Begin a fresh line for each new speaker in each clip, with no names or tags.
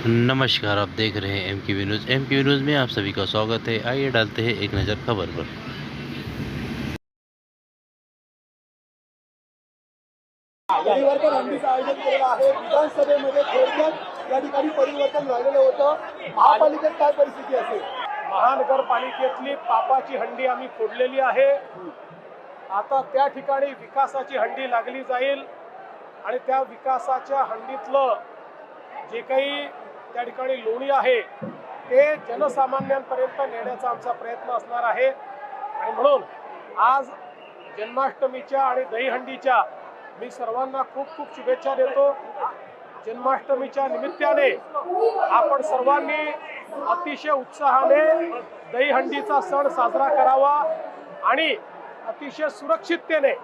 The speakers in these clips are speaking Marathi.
नमस्कार, आप देख रहे हैं एम के न्यूज़। एम के न्यूज़ में आप सभी का स्वागत है। आइए डालते हैं एक नज़र खबर पर।
परिवर्तन हंडीचं आयोजन केलेलं आहे। विधानसभेमध्ये थोडक्यात या ठिकाणी परिवर्तन झालेलं होतं। महापालिकेत काय परिस्थिती असेल?
महानगरपालिकेतली पापाची हंडी आम्ही फोडलेली आहे। आता त्या ठिकाणी विकासाची हंडी लागली जाईल आणि त्या विकासाच्या हंडीतलं जे काही त्या ठिकाणी लोणी आहे ते जनसामान्यांपर्यंत नेण्याचा आमचा प्रयत्न असणार आहे। आणि म्हणून आज जन्माष्टमीच्या आणि दहीहंडीच्या मी सर्वांना खूप खूप शुभेच्छा देतो। जन्माष्टमीच्या निमित्ताने आपण सर्वांनी अतिशय उत्साहाने दहीहंडीचा सण साजरा करावा आणि अतिशय सुरक्षिततेने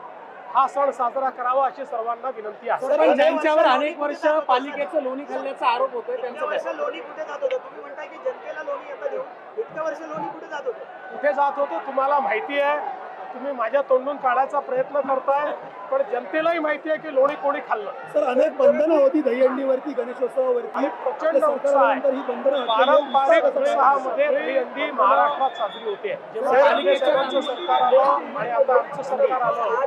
हा सण साजरा करावा अशी सर्वांना विनंती आहे।
पण ज्यांच्यावर अनेक वर्ष पालिकेचं लोणी खाल्ल्याचा आरोप होतोय त्यांचं
वर्ष लोणी कुठे जात होतं? तुम्ही म्हणताय की जनतेला लोणी येतं देऊ, इतक्या वर्ष लोणी कुठे जात होतं?
कुठे जात होतो तुम्हाला माहिती आहे। तुम्ही माझ्या तोंडून काढायचा प्रयत्न करताय, पण जनतेलाही माहिती आहे की लोणी कोणी खाल्लं।
सर, अनेक बंधनं होती दहीहंडीवरती, गणेशोत्सवावरती।
प्रचंड उत्साह आहे।
ही बंधनं
पारंपरिक उत्साहामध्ये दहीहंडी महाराष्ट्रात साजरी होते। जेव्हा पालिकेचं सरकार आलं आणि आता आमचं सरकार आलं,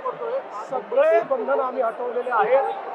सगळे बंधन आम्ही हटवलेले आहेत।